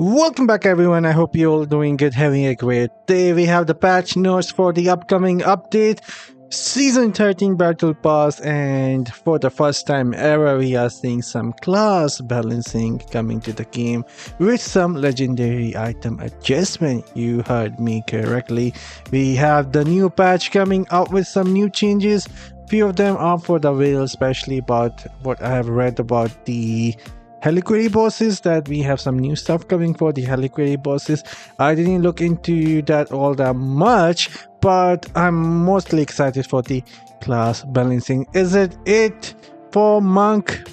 Welcome back everyone, I hope you're all doing good, having a great day. We have the patch notes for the upcoming update, Season 13 Battle Pass, and for the first time ever we are seeing some class balancing coming to the game with some legendary item adjustment. You heard me correctly. We have the new patch coming out with some new changes. Few of them are for the whale, especially about what I have read about the Reliquary bosses, that we have some new stuff coming for the Reliquary bosses. I didn't look into that all that much, but I'm mostly excited for the class balancing. Is it for monk?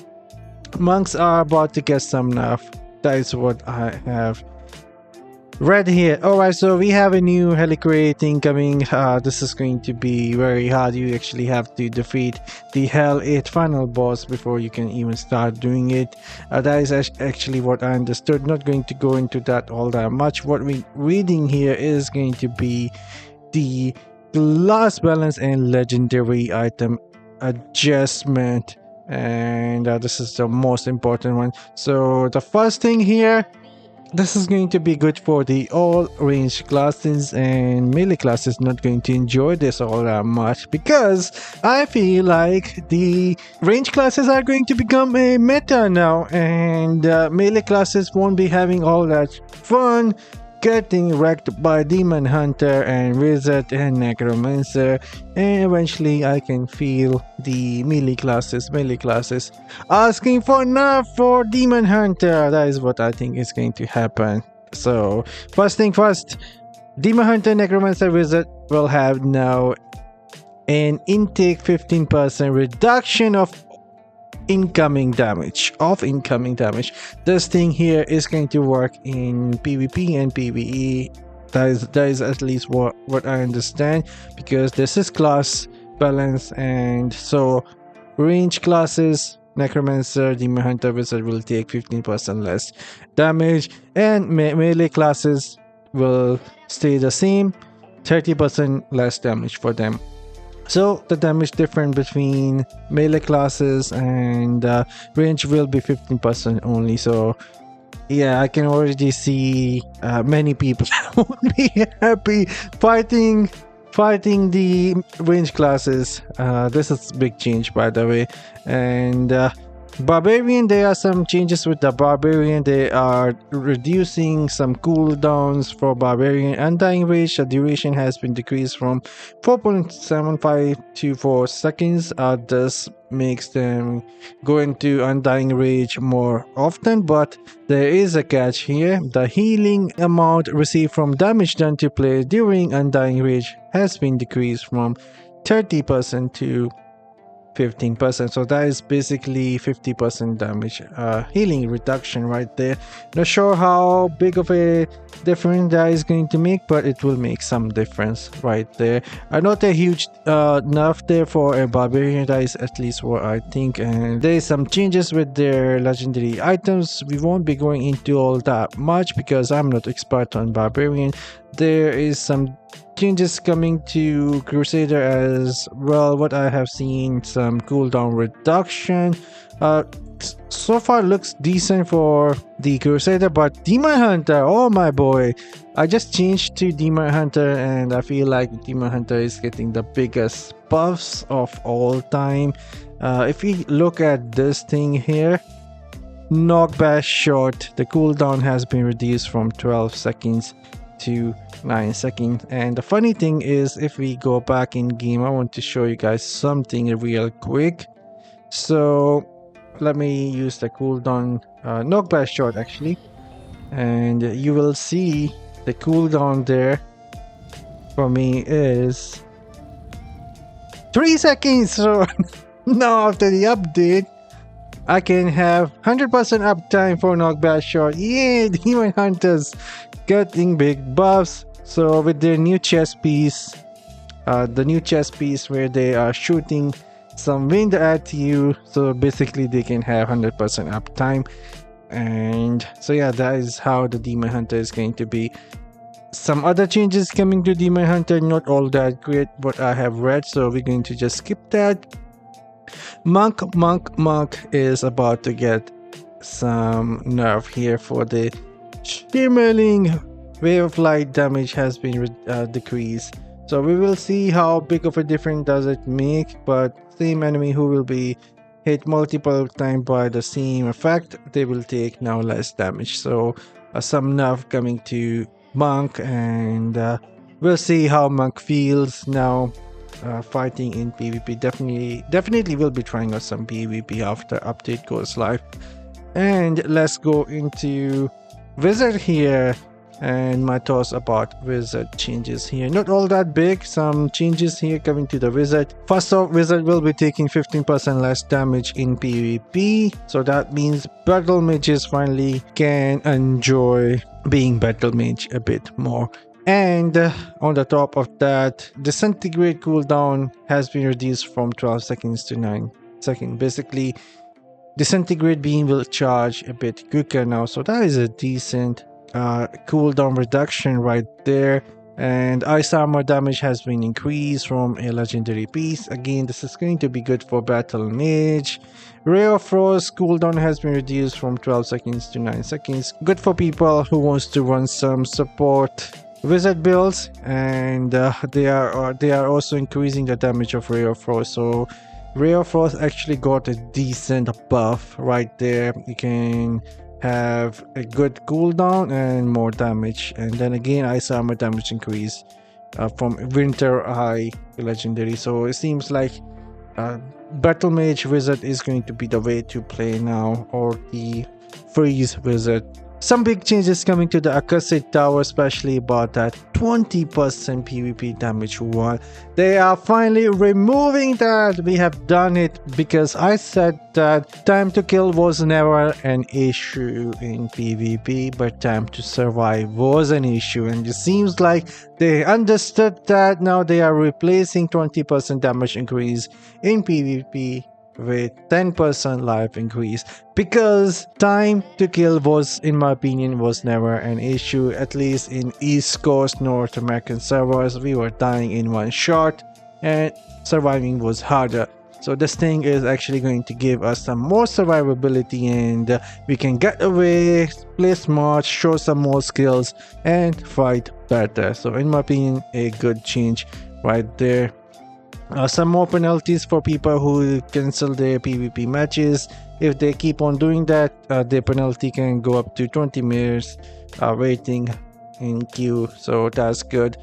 Monks are about to get some nerf. That is what I have read here. Alright, so we have a new Reliquary thing coming. This is going to be very hard. You actually have to defeat the Hell 8 final boss before you can even start doing it. That is actually what I understood. Not going to go into that all that much. What we're reading here is going to be the class balance and legendary item adjustment, and this is the most important one. So the first thing here, this is going to be good for the all range classes, and melee classes not going to enjoy this all that much, because I feel like the range classes are going to become a meta now, and melee classes won't be having all that fun getting wrecked by Demon Hunter and Wizard and Necromancer, and eventually I can feel the melee classes asking for nerf for Demon Hunter. That is what I think is going to happen. So first thing first, Demon Hunter, Necromancer, Wizard will have now an intake 15% reduction of incoming damage. This thing here is going to work in PvP and PvE. That is at least what I understand, because this is class balance, and so range classes, Necromancer, Demon Hunter, Wizard will take 15% less damage, and melee classes will stay the same, 30% less damage for them. So the damage difference between melee classes and range will be 15% only. So yeah, I can already see many people won't be happy fighting the range classes. This is a big change, by the way. And Barbarian, there are some changes with the Barbarian. They are reducing some cooldowns for Barbarian. Undying Rage, the duration has been decreased from 4.75 to 4 seconds. This makes them go into Undying Rage more often, but there is a catch here. The healing amount received from damage done to players during Undying Rage has been decreased from 30% to 15%, so that is basically 50% damage healing reduction right there. Not sure how big of a difference that is going to make, but it will make some difference right there. Not a huge nerf there for a Barbarian, that is at least what I think. And there is some changes with their legendary items. We won't be going into all that much because I'm not expert on Barbarian. There is some changes coming to Crusader as well. What I have seen, some cooldown reduction. So far looks decent for the Crusader, but Demon Hunter, oh my boy, I just changed to Demon Hunter and I feel like Demon Hunter is getting the biggest buffs of all time. If we look at this thing here, knockback shot, the cooldown has been reduced from 12 seconds to 9 seconds. And the funny thing is, if we go back in game, I want to show you guys something real quick. So let me use the cooldown knockback shot actually, and you will see the cooldown there for me is 3 seconds. So now after the update I can have 100% uptime for knockback shot. Yeah, Demon Hunters getting big buffs. So with their new chest piece, the new chest piece where they are shooting some wind at you, so basically they can have 100% uptime. And so yeah, that is how the Demon Hunter is going to be. Some other changes coming to Demon Hunter, not all that great what I have read, so we're going to just skip that. Monk is about to get some nerf here for the Shimmering wave of light damage has been decreased. So we will see how big of a difference does it make, but same enemy who will be hit multiple times by the same effect, they will take now less damage. So some nerf coming to Monk, and we'll see how Monk feels now fighting in PvP. Definitely will be trying out some PvP after update goes live. And let's go into Wizard here, and my thoughts about Wizard changes here. Not all that big, some changes here coming to the Wizard. First off, Wizard will be taking 15% less damage in PvP, so that means Battle Mages finally can enjoy being Battle Mage a bit more. And on the top of that, Disintegrate cooldown has been reduced from 12 seconds to 9 seconds. Basically, Disintegrate beam will charge a bit quicker now, so that is a decent cooldown reduction right there. And ice armor damage has been increased from a legendary piece. Again, this is going to be good for Battle Mage. Ray of Frost cooldown has been reduced from 12 seconds to 9 seconds. Good for people who wants to run some support Wizard builds, and they are also increasing the damage of Ray of Frost. So Ray of Frost actually got a decent buff right there. You can have a good cooldown and more damage, and then again ice armor damage increase from Winter Eye legendary. So it seems like Battle Mage Wizard is going to be the way to play now, or the Freeze Wizard. Some big changes coming to the Accursed Tower, especially about that 20% PvP damage one. They are finally removing that. We have done it because I said that time to kill was never an issue in PvP, but time to survive was an issue, and it seems like they understood that. Now they are replacing 20% damage increase in PvP with 10% life increase, because time to kill was, in my opinion, was never an issue. At least in East Coast North American servers, we were dying in one shot and surviving was harder. So this thing is actually going to give us some more survivability, and we can get away, play smart, show some more skills and fight better. So in my opinion, a good change right there. Some more penalties for people who cancel their PvP matches. If they keep on doing that, their penalty can go up to 20 minutes waiting in queue, so that's good.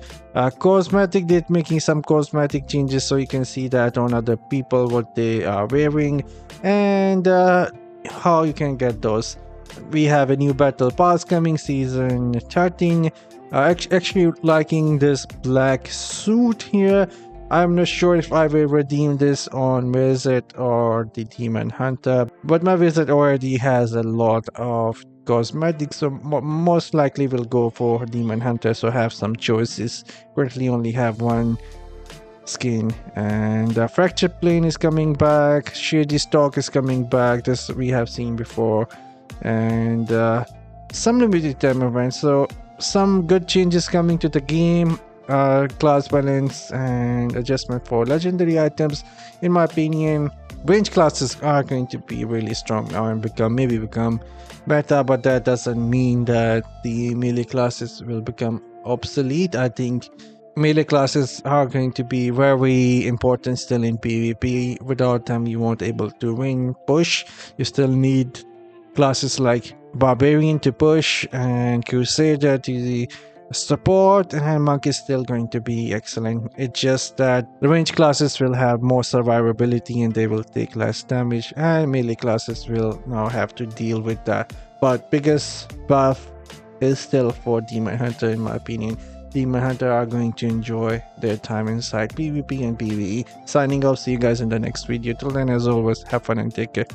Cosmetic, they're making some cosmetic changes, so you can see that on other people what they are wearing, and how you can get those. We have a new battle pass coming, season 13. Actually liking this black suit here. I'm not sure if I will redeem this on Wizard or the Demon Hunter, but my Wizard already has a lot of cosmetics, so most likely will go for Demon Hunter, so have some choices. Currently only have one skin. And Fractured Plane is coming back, Shady Stalk is coming back, this we have seen before, and some limited time events. So some good changes coming to the game. Class balance and adjustment for legendary items. In my opinion, range classes are going to be really strong now and maybe become better, but that doesn't mean that the melee classes will become obsolete. I think melee classes are going to be very important still in PvP. Without them you won't able to win push. You still need classes like Barbarian to push and Crusader to the support, and Monk is still going to be excellent. It's just that the range classes will have more survivability and they will take less damage, and melee classes will now have to deal with that. But biggest buff is still for Demon Hunter, in my opinion. Demon Hunter are going to enjoy their time inside PvP and PvE. Signing off, see you guys in the next video. Till then, as always, have fun and take care.